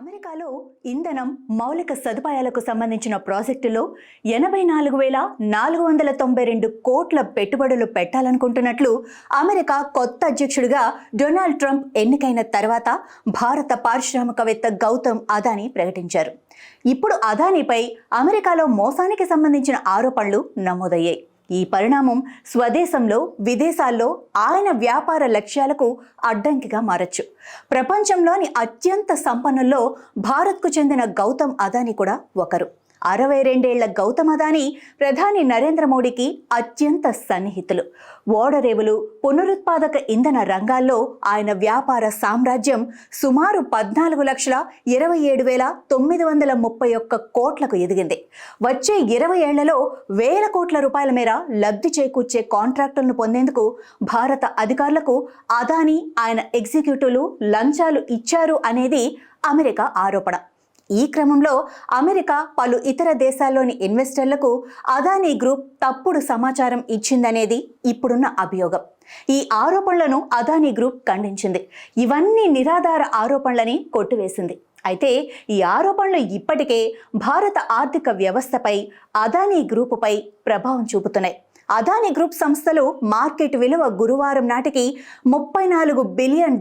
అమెరికాలో ఇంధనం మౌలిక సదుపాయాలకు సంబంధించిన ప్రాజెక్టులో 84,492 కోట్ల పెట్టుబడులు పెట్టాలనుకుంటున్నట్లు అమెరికా కొత్త అధ్యక్షుడిగా డొనాల్డ్ ట్రంప్ ఎన్నికైన తర్వాత భారత పారిశ్రామికవేత్త గౌతమ్ అదానీ ప్రకటించారు. ఇప్పుడు అదానీపై అమెరికాలో మోసానికి సంబంధించిన ఆరోపణలు నమోదయ్యాయి. ఈ పరిణామం స్వదేశంలో, విదేశాల్లో ఆయన వ్యాపార లక్ష్యాలకు అడ్డంకిగా మారచ్చు. ప్రపంచంలోని అత్యంత సంపన్నుల్లో భారత్కు చెందిన గౌతమ్ అదానీ కూడా ఒకరు. 62 ఏళ్ల గౌతమ్ అదానీ ప్రధాని నరేంద్ర మోడీకి అత్యంత సన్నిహితులు. ఓడరేవులు, పునరుత్పాదక ఇంధన రంగాల్లో ఆయన వ్యాపార సామ్రాజ్యం సుమారు 14,27,931 కోట్లకు ఎదిగింది. వచ్చే 20 ఏళ్లలో వేల కోట్ల రూపాయల మేర లబ్ధి చేకూర్చే కాంట్రాక్టులను పొందేందుకు భారత అధికారులకు అదానీ, ఆయన ఎగ్జిక్యూటివ్లు లంచాలు ఇచ్చారు అనేది అమెరికా ఆరోపణ. ఈ క్రమంలో అమెరికా పలు ఇతర దేశాల్లోని ఇన్వెస్టర్లకు అదానీ గ్రూప్ తప్పుడు సమాచారం ఇచ్చిందనేది ఇప్పుడున్న అభియోగం. ఈ ఆరోపణలను అదానీ గ్రూప్ ఖండించింది. ఇవన్నీ నిరాధార ఆరోపణలని కొట్టివేసింది. అయితే ఈ ఆరోపణలు ఇప్పటికే భారత ఆర్థిక వ్యవస్థపై, అదానీ గ్రూపుపై ప్రభావం చూపుతున్నాయి. అదానీ గ్రూప్ సంస్థలు మార్కెట్ విలువ గురువారం నాటికి $34 బిలియన్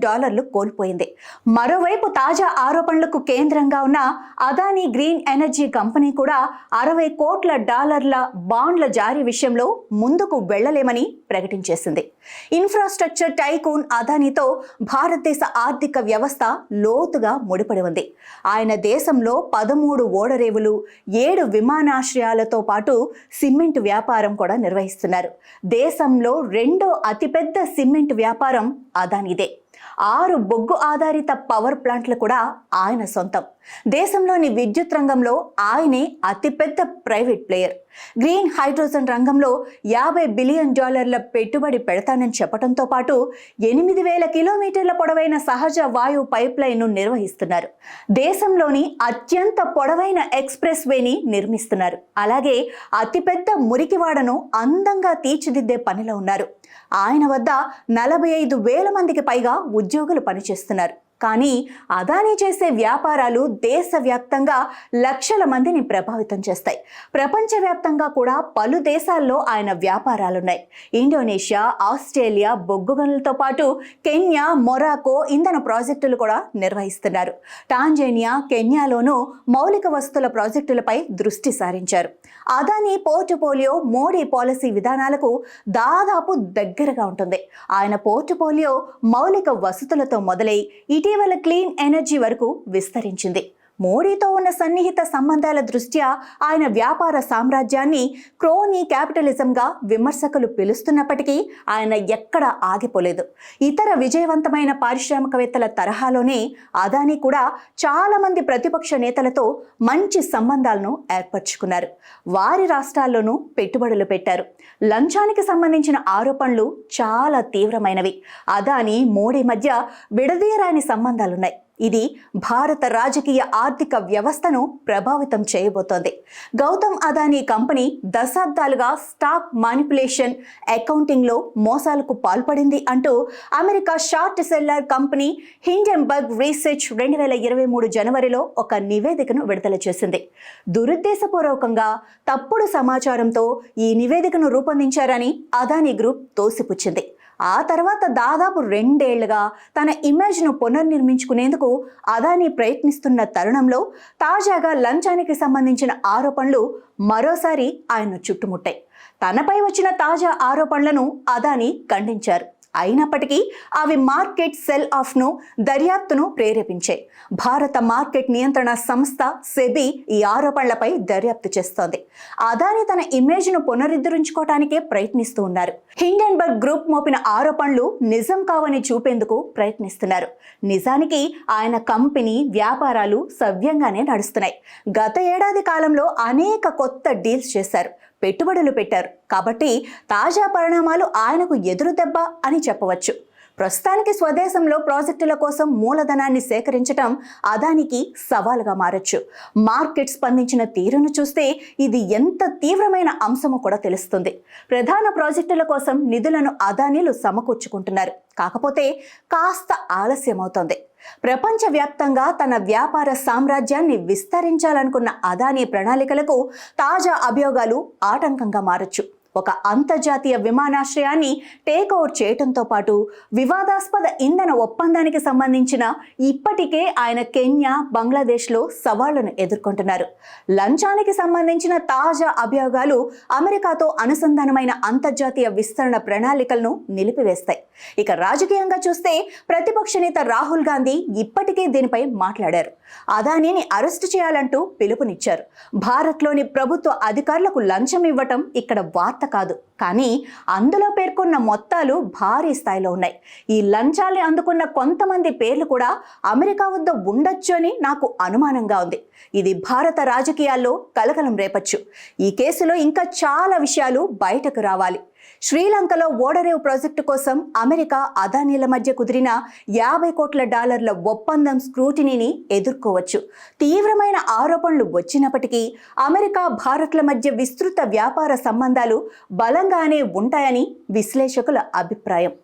కోల్పోయింది. మరోవైపు తాజా ఆరోపణలకు కేంద్రంగా ఉన్న అదానీ గ్రీన్ ఎనర్జీ కంపెనీ కూడా $60 కోట్ల బాండ్ల జారీ విషయంలో ముందుకు వెళ్లలేమని ప్రకటించేసింది. ఇన్ఫ్రాస్ట్రక్చర్ టైకూన్ అదానీతో భారతదేశ ఆర్థిక వ్యవస్థ లోతుగా ముడిపడి ఉంది. ఆయన దేశంలో 13 ఓడరేవులు, 7 విమానాశ్రయాలతో పాటు సిమెంట్ వ్యాపారం కూడా నిర్వహిస్తున్నారు. దేశంలో రెండో అతిపెద్ద సిమెంట్ వ్యాపారం అదానీదే. 6 బొగ్గు ఆధారిత పవర్ ప్లాంట్లు కూడా ఆయన సొంతం. దేశంలోని విద్యుత్ రంగంలో ఆయనే అతిపెద్ద ప్రైవేట్ ప్లేయర్. గ్రీన్ హైడ్రోజన్ రంగంలో $50 బిలియన్ పెట్టుబడి పెడతానని చెప్పడంతో పాటు 8,000 కిలోమీటర్ల పొడవైన సహజ వాయు పైప్ లైన్ను నిర్వహిస్తున్నారు. దేశంలోని అత్యంత పొడవైన ఎక్స్ప్రెస్ వేని నిర్మిస్తున్నారు. అలాగే అతిపెద్ద మురికివాడను అందంగా తీర్చిదిద్దే పనిలో ఉన్నారు. ఆయన వద్ద 45,000 మందికి పైగా ఉద్యోగులు పనిచేస్తున్నారు. కానీ అదానీ చేసే వ్యాపారాలు దేశవ్యాప్తంగా లక్షల మందిని ప్రభావితం చేస్తాయి. ప్రపంచవ్యాప్తంగా కూడా పలు దేశాల్లో ఆయన వ్యాపారాలున్నాయి. ఇండోనేషియా, ఆస్ట్రేలియా బొగ్గు గనులతో పాటు కెన్యా, మొరాకో ఇంధన ప్రాజెక్టులు కూడా నిర్వహిస్తున్నారు. టాంజానియా, కెన్యాలోనూ మౌలిక వస్తువుల ప్రాజెక్టులపై దృష్టి సారించారు. అదానీ పోర్ట్ఫోలియో మోడీ పాలసీ విధానాలకు దాదాపు దగ్గరగా ఉంటుంది. ఆయన పోర్ట్ఫోలియో మౌలిక వసతులతో మొదలై ఇటీవల క్లీన్ ఎనర్జీ వరకు విస్తరించింది. మోడీతో ఉన్న సన్నిహిత సంబంధాల దృష్ట్యా ఆయన వ్యాపార సామ్రాజ్యాన్ని క్రోనీ క్యాపిటలిజంగా విమర్శకులు పిలుస్తున్నప్పటికీ ఆయన ఎక్కడ ఆగిపోలేదు. ఇతర విజయవంతమైన పారిశ్రామికవేత్తల తరహాలోనే అదానీ కూడా చాలా మంది ప్రతిపక్ష నేతలతో మంచి సంబంధాలను ఏర్పరచుకున్నారు. వారి రాష్ట్రాల్లోనూ పెట్టుబడులు పెట్టారు. లంచానికి సంబంధించిన ఆరోపణలు చాలా తీవ్రమైనవి. అదానీ, మోడీ మధ్య విడదీయరాని సంబంధాలున్నాయి. ఇది భారత రాజకీయ ఆర్థిక వ్యవస్థను ప్రభావితం చేయబోతోంది. గౌతమ్ అదానీ కంపెనీ దశాబ్దాలుగా స్టాక్ మానిపులేషన్, అకౌంటింగ్లో మోసాలకు పాల్పడింది అంటూ America short seller company Hindenburg research 2023 జనవరిలో ఒక నివేదికను విడుదల చేసింది. దురుద్దేశపూర్వకంగా తప్పుడు సమాచారంతో ఈ నివేదికను రూపొందించారని అదానీ గ్రూప్ తోసిపుచ్చింది. ఆ తర్వాత దాదాపు 2 ఏళ్లుగా తన ఇమేజ్ను పునర్నిర్మించుకునేందుకు అదానీ ప్రయత్నిస్తున్న తరుణంలో తాజాగా లంచానికి సంబంధించిన ఆరోపణలు మరోసారి ఆయన్ను చుట్టుముట్టాయి. తనపై వచ్చిన తాజా ఆరోపణలను అదానీ ఖండించారు. అయినప్పటికీ అవి మార్కెట్ సెల్ ఆఫ్ను, దర్యాప్తును ప్రేరేపించాయి. భారత మార్కెట్ నియంత్రణ సంస్థ సెబీ ఈ ఆరోపణలపై దర్యాప్తు చేస్తోంది. అదానీ తన ఇమేజ్ను పునరుద్ధరించుకోవటానికే ప్రయత్నిస్తూ ఉన్నారు. హిండెన్బర్గ్ గ్రూప్ మోపిన ఆరోపణలు నిజం కావని చూపేందుకు ప్రయత్నిస్తున్నారు. నిజానికి ఆయన కంపెనీ వ్యాపారాలు సవ్యంగానే నడుస్తున్నాయి. గత ఏడాది కాలంలో అనేక కొత్త డీల్స్ చేశారు, పెట్టుబడులు పెట్టారు. కాబట్టి తాజా పరిణామాలు ఆయనకు ఎదురు దెబ్బ అని చెప్పవచ్చు. ప్రస్తుతానికి స్వదేశంలో ప్రాజెక్టుల కోసం మూలధనాన్ని సేకరించడం అదానికి సవాలుగా మారొచ్చు. మార్కెట్ స్పందించిన తీరును చూస్తే ఇది ఎంత తీవ్రమైన అంశమో కూడా తెలుస్తుంది. ప్రధాన ప్రాజెక్టుల కోసం నిధులను అదానీలు సమకూర్చుకుంటున్నారు. కాకపోతే కాస్త ఆలస్యమవుతోంది. ప్రపంచవ్యాప్తంగా తన వ్యాపార సామ్రాజ్యాన్ని విస్తరించాలనుకున్న అదానీ ప్రణాళికలకు తాజా అభియోగాలు ఆటంకంగా మారొచ్చు. ఒక అంతర్జాతీయ విమానాశ్రయాన్ని టేక్ ఓవర్ చేయడంతో పాటు వివాదాస్పద ఇంధన ఒప్పందానికి సంబంధించిన ఇప్పటికే ఆయన కెన్యా, బంగ్లాదేశ్లో సవాళ్లను ఎదుర్కొంటున్నారు. లంచానికి సంబంధించిన తాజా అభియోగాలు అమెరికాతో అనుసంధానమైన అంతర్జాతీయ విస్తరణ ప్రణాళికలను నిలిపివేస్తాయి. ఇక రాజకీయంగా చూస్తే ప్రతిపక్ష నేత రాహుల్ గాంధీ ఇప్పటికే దీనిపై మాట్లాడారు. అదానీని అరెస్టు చేయాలంటూ పిలుపునిచ్చారు. భారత్లోని ప్రభుత్వ అధికారులకు లంచం ఇవ్వటం ఇక్కడ వార్త కాదు, కానీ అందులో పేర్కొన్న మొత్తాలు భారీ స్థాయిలో ఉన్నాయి. ఈ లంచాన్ని అందుకున్న కొంతమంది పేర్లు కూడా అమెరికా వద్ద ఉండొచ్చు అని నాకు అనుమానంగా ఉంది. ఇది భారత రాజకీయాల్లో కలకలం రేపచ్చు. ఈ కేసులో ఇంకా చాలా విషయాలు బయటకు రావాలి. శ్రీలంకలో ఓడరేవు ప్రాజెక్టు కోసం అమెరికా, అదానీల మధ్య కుదిరిన $50 కోట్ల ఒప్పందం స్క్రూటినీని ఎదుర్కోవచ్చు. తీవ్రమైన ఆరోపణలు వచ్చినప్పటికీ అమెరికా, భారత్ల మధ్య విస్తృత వ్యాపార సంబంధాలు బలంగానే ఉంటాయని విశ్లేషకుల అభిప్రాయం.